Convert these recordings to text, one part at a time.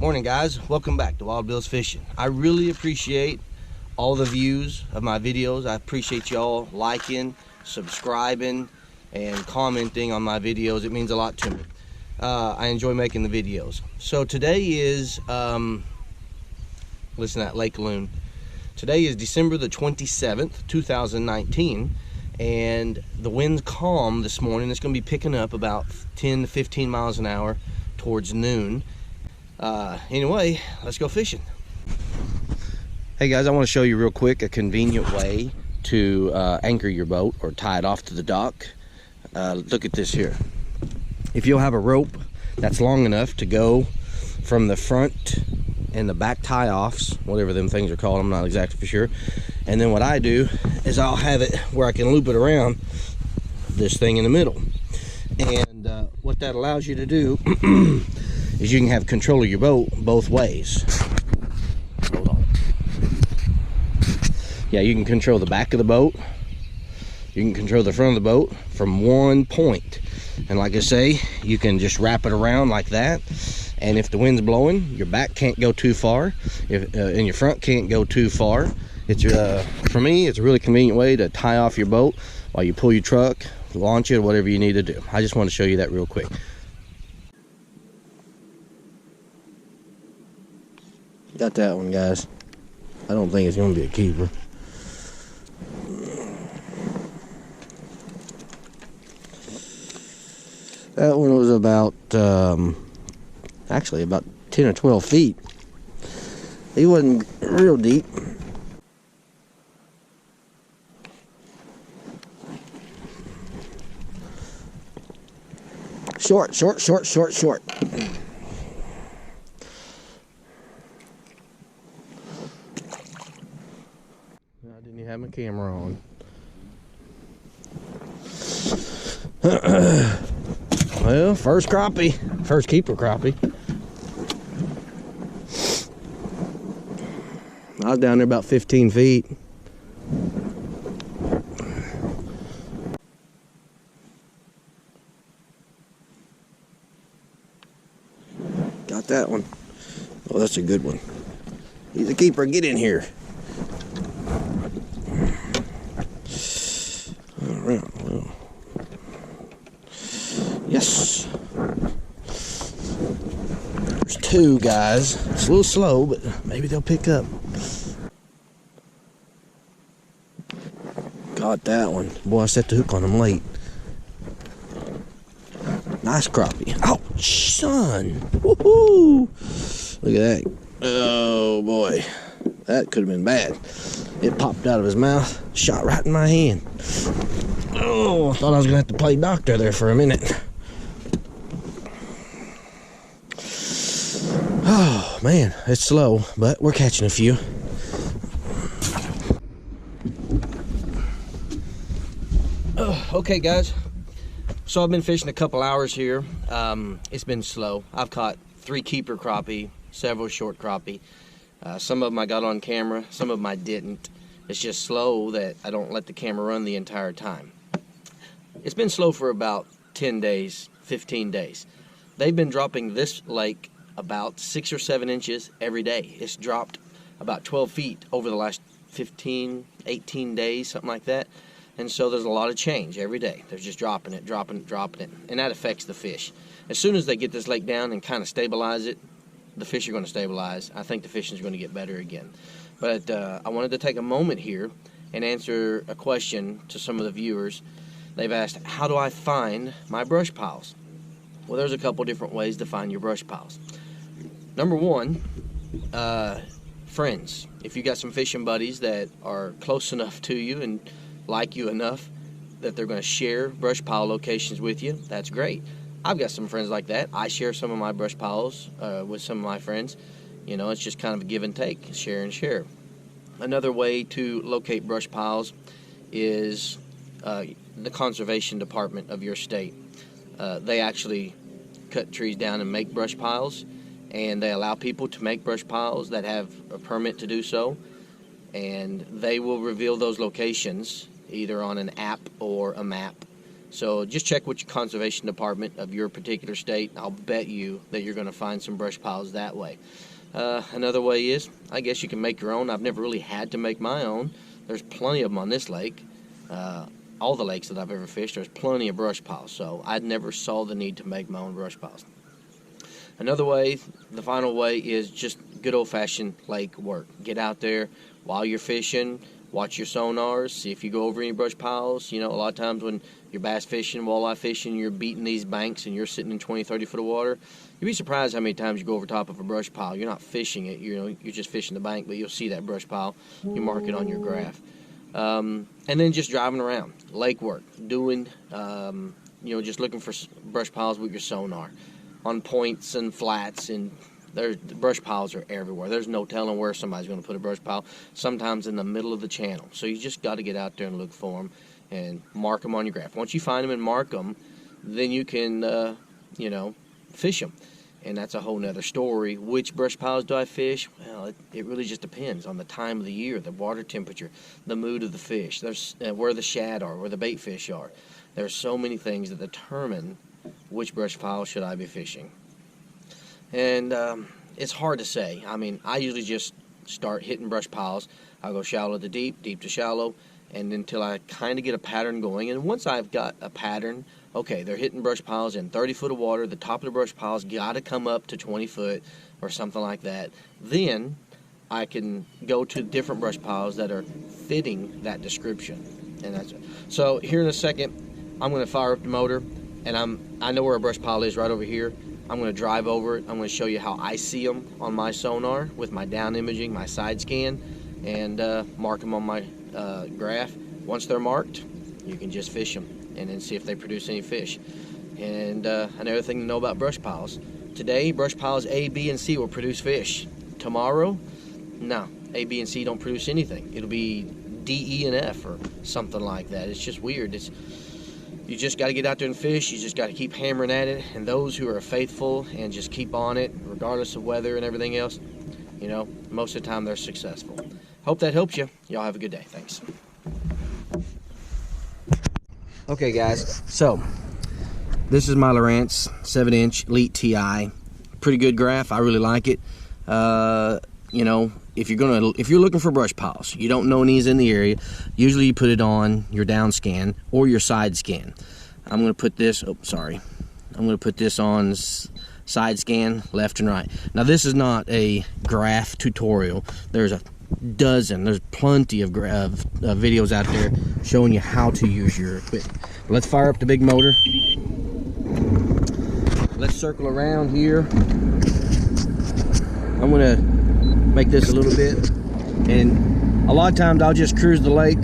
Morning guys, welcome back to Wild Bill's Fishing. I really appreciate all the views of my videos. I appreciate y'all liking, subscribing, and commenting on my videos. It means a lot to me. I enjoy making the videos. So today is, listen to that lake loon. Today is December the 27th, 2019, and the wind's calm this morning. It's going to be picking up about 10 to 15 miles an hour towards noon. Anyway, let's go fishing. Hey guys, I want to show you real quick a convenient way to anchor your boat or tie it off to the dock. Look at this here. If you'll have a rope that's long enough to go from the front and the back tie-offs, whatever them things are called, I'm not exactly for sure. And then what I do is I'll have it where I can loop it around this thing in the middle. And what that allows you to do is you can have control of your boat both ways. Hold on. Yeah, you can control the back of the boat. You can control the front of the boat from one point. And like I say, you can just wrap it around like that. And if the wind's blowing, your back can't go too far, and your front can't go too far. It's for me, it's a really convenient way to tie off your boat while you pull your truck, launch it, whatever you need to do. I just want to show you that real quick. Got that one, guys. I don't think it's going to be a keeper. That one was about, actually about 10 or 12 feet. He wasn't real deep. Short. I didn't even have my camera on. Well, first crappie, first keeper crappie. I was down there about 15 feet. Got that one. Oh, that's a good one. He's a keeper. Get in here. All right. Well. Yes. There's two guys. It's a little slow, but maybe they'll pick up. Got that one. Boy, I set the hook on him late. Nice crappie. Oh, son. Woohoo! Look at that. Oh, boy. That could have been bad. It popped out of his mouth, shot right in my hand. Oh, I thought I was going to have to play doctor there for a minute. Oh, man, it's slow, but we're catching a few. Okay, guys. So I've been fishing a couple hours here. It's been slow. I've caught 3 keeper crappie, several short crappie. Some of them I got on camera, some of them I didn't. It's just slow that I don't let the camera run the entire time. It's been slow for about 10 days, 15 days. They've been dropping this lake about 6 or 7 inches every day. It's dropped about 12 feet over the last 15, 18 days, something like that. And so there's a lot of change every day. They're just dropping it. And that affects the fish. As soon as they get this lake down and kind of stabilize it, the fish are going to stabilize. I think the fishing is going to get better again. But I wanted to take a moment here and answer a question to some of the viewers. They've asked, how do I find my brush piles? Well, there's a couple different ways to find your brush piles. Number one, friends. If you got some fishing buddies that are close enough to you and like you enough that they're going to share brush pile locations with you, that's great. I've got some friends like that. I share some of my brush piles with some of my friends. You know, it's just kind of a give and take, share and share. Another way to locate brush piles is the conservation department of your state. They actually cut trees down and make brush piles, and they allow people to make brush piles that have a permit to do so, and they will reveal those locations either on an app or a map, So just check with your conservation department of your particular state. I'll bet you that you're going to find some brush piles that way. Another way is, I guess you can make your own. I've never really had to make my own. There's plenty of them on this lake. All the lakes that I've ever fished, there's plenty of brush piles. So I never saw the need to make my own brush piles. Another way, the final way, is just good old-fashioned lake work. Get out there while you're fishing, watch your sonars, see if you go over any brush piles. You know, a lot of times when you're bass fishing, walleye fishing, you're beating these banks and you're sitting in 20, 30 foot of water, you'd be surprised how many times you go over top of a brush pile. You're not fishing it, you know, you're just fishing the bank, but you'll see that brush pile. You mark it on your graph. And then just driving around, lake work, doing, you know, just looking for brush piles with your sonar on points and flats, and the brush piles are everywhere. There's no telling where somebody's going to put a brush pile, sometimes in the middle of the channel. So you just got to get out there and look for them and mark them on your graph. Once you find them and mark them, then you can, you know, fish them. And that's a whole nother story. Which brush piles do I fish? Well, it really just depends on the time of the year, the water temperature, the mood of the fish, there's, where the shad are, where the bait fish are. There's so many things that determine which brush pile should I be fishing. And it's hard to say. I mean, I usually just start hitting brush piles. I'll go shallow to deep, deep to shallow, and until I kind of get a pattern going. And once I've got a pattern, okay, they're hitting brush piles in 30 foot of water, the top of the brush pile's got to come up to 20 foot or something like that. Then I can go to different brush piles that are fitting that description. And that's it. So here in a second, I'm going to fire up the motor, and I know where a brush pile is right over here. I'm going to drive over it. I'm going to show you how I see them on my sonar with my down imaging, my side scan, and mark them on my graph. Once they're marked, you can just fish them and then see if they produce any fish. And another thing to know about brush piles. Today, brush piles A, B, and C will produce fish. Tomorrow, no, A, B, and C don't produce anything. It'll be D, E, and F or something like that. It's just weird. You just got to get out there and fish. You just got to keep hammering at it. And those who are faithful and just keep on it, regardless of weather and everything else, you know, most of the time they're successful. Hope that helps you. Y'all have a good day. Thanks. Okay, guys. So, this is my Lowrance 7-inch Elite TI. Pretty good graph. I really like it. You know, if you're looking for brush piles, you don't know any's in the area, usually you put it on your down scan or your side scan. I'm going to put this, I'm going to put this on side scan, left and right. Now this is not a graph tutorial. There's plenty of videos out there showing you how to use your equipment. Let's fire up the big motor. Let's circle around here. I'm going to make this a little bit, and a lot of times I'll just cruise the lake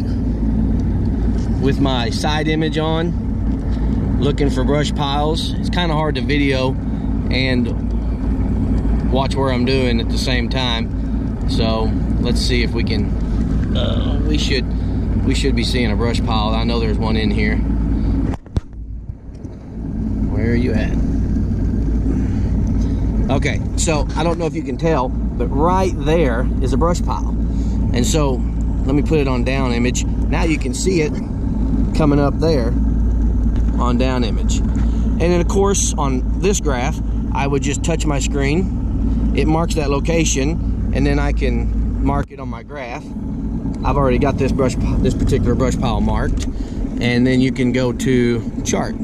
with my side image on, looking for brush piles. It's kind of hard to video and watch where I'm doing at the same time. So let's see if we can. We should be seeing a brush pile. I know there's one in here. Where are you at? Okay, so I don't know if you can tell, but right there is a brush pile. And so let me put it on down image. Now you can see it coming up there on down image. And then of course on this graph, I would just touch my screen. It marks that location, and then I can mark it on my graph. I've already got this particular brush pile marked. And then you can go to chart.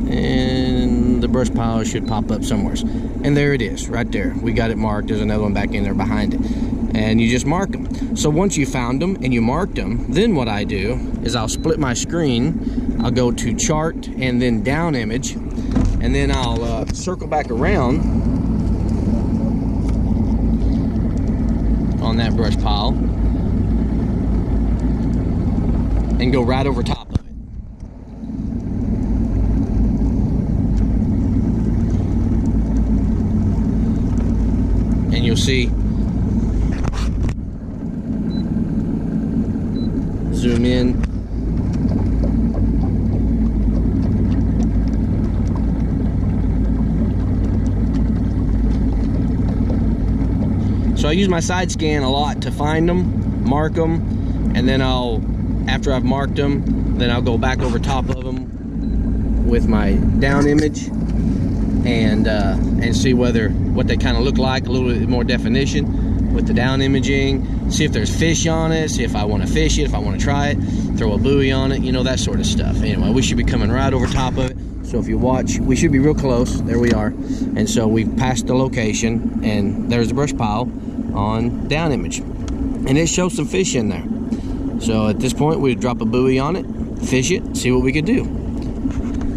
And the brush pile should pop up somewhere. And there it is, right there. We got it marked. There's another one back in there behind it. And you just mark them. So once you found them and you marked them, then what I do is I'll split my screen. I'll go to chart and then down image. And then I'll circle back around on that brush pile and go right over top of it. And you'll see, zoom in, so I use my side scan a lot to find them, mark them, and then I'll after I've marked them, then I'll go back over top of them with my down image and see what they kind of look like, a little bit more definition with the down imaging, see if there's fish on it, see if I want to fish it, if I want to try it, throw a buoy on it, you know, that sort of stuff. Anyway, we should be coming right over top of it. So if you watch, we should be real close. There we are. And so we've passed the location, and there's the brush pile on down image. And it shows some fish in there. So at this point, we'd drop a buoy on it, fish it, see what we could do.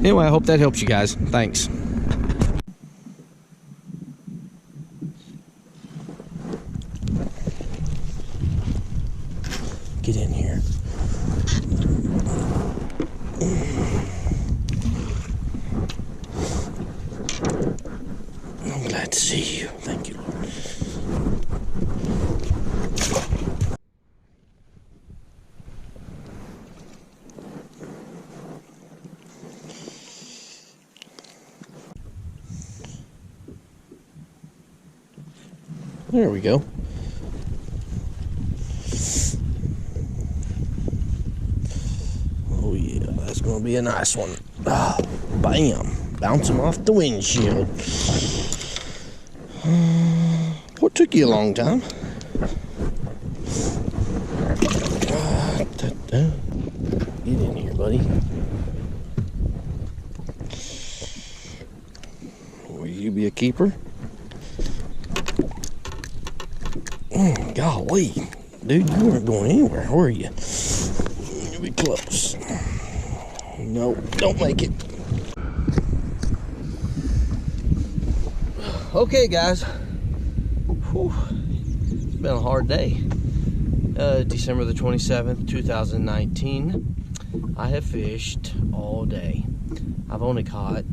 Anyway, I hope that helps you guys. Thanks. Get in here. I'm glad to see you. Thank you, Lord. There we go. Oh yeah, that's gonna be a nice one. Oh, bam, bounce him off the windshield. What took you a long time? Get in here, buddy. Will you be a keeper? Golly, dude, you weren't going anywhere, were you? You'll be close. Nope, don't make it. Okay, guys. Whew. It's been a hard day. December the 27th, 2019. I have fished all day. I've only caught,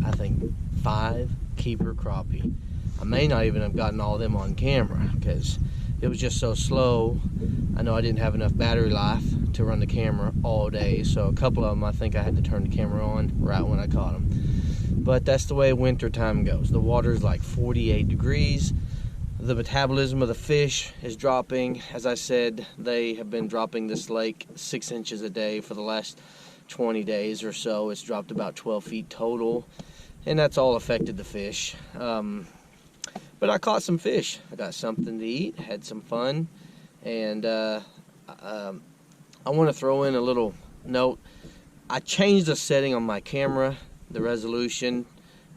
I think, 5 keeper crappie. I may not even have gotten all of them on camera because it was just so slow. I know I didn't have enough battery life to run the camera all day, so a couple of them I think I had to turn the camera on right when I caught them. But that's the way winter time goes. The water is like 48 degrees. The metabolism of the fish is dropping. As I said, they have been dropping this lake 6 inches a day for the last 20 days or so. It's dropped about 12 feet total, and that's all affected the fish. But I caught some fish. I got something to eat, had some fun, and I want to throw in a little note. I changed the setting on my camera, the resolution,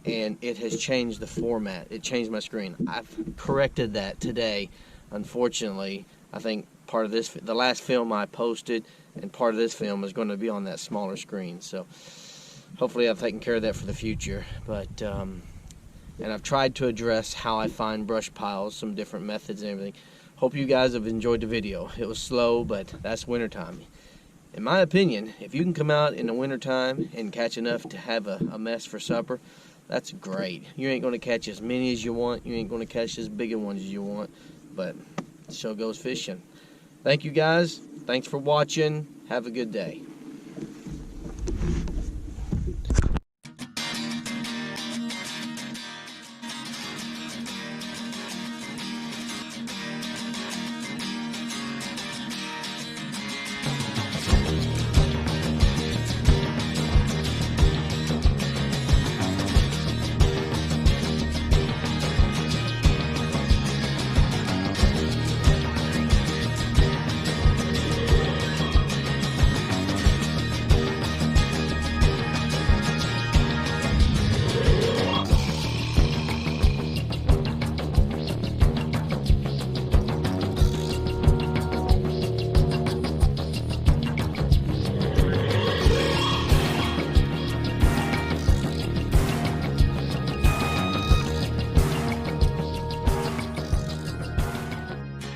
and it has changed the format. It changed my screen. I've corrected that today. Unfortunately, I think part of this, the last film I posted, and part of this film is going to be on that smaller screen. So hopefully I've taken care of that for the future. But and I've tried to address how I find brush piles, some different methods and everything. Hope you guys have enjoyed the video. It was slow, but that's wintertime. In my opinion, if you can come out in the wintertime and catch enough to have a mess for supper, that's great. You ain't going to catch as many as you want. You ain't going to catch as big a ones as you want, but so goes fishing. Thank you guys. Thanks for watching. Have a good day.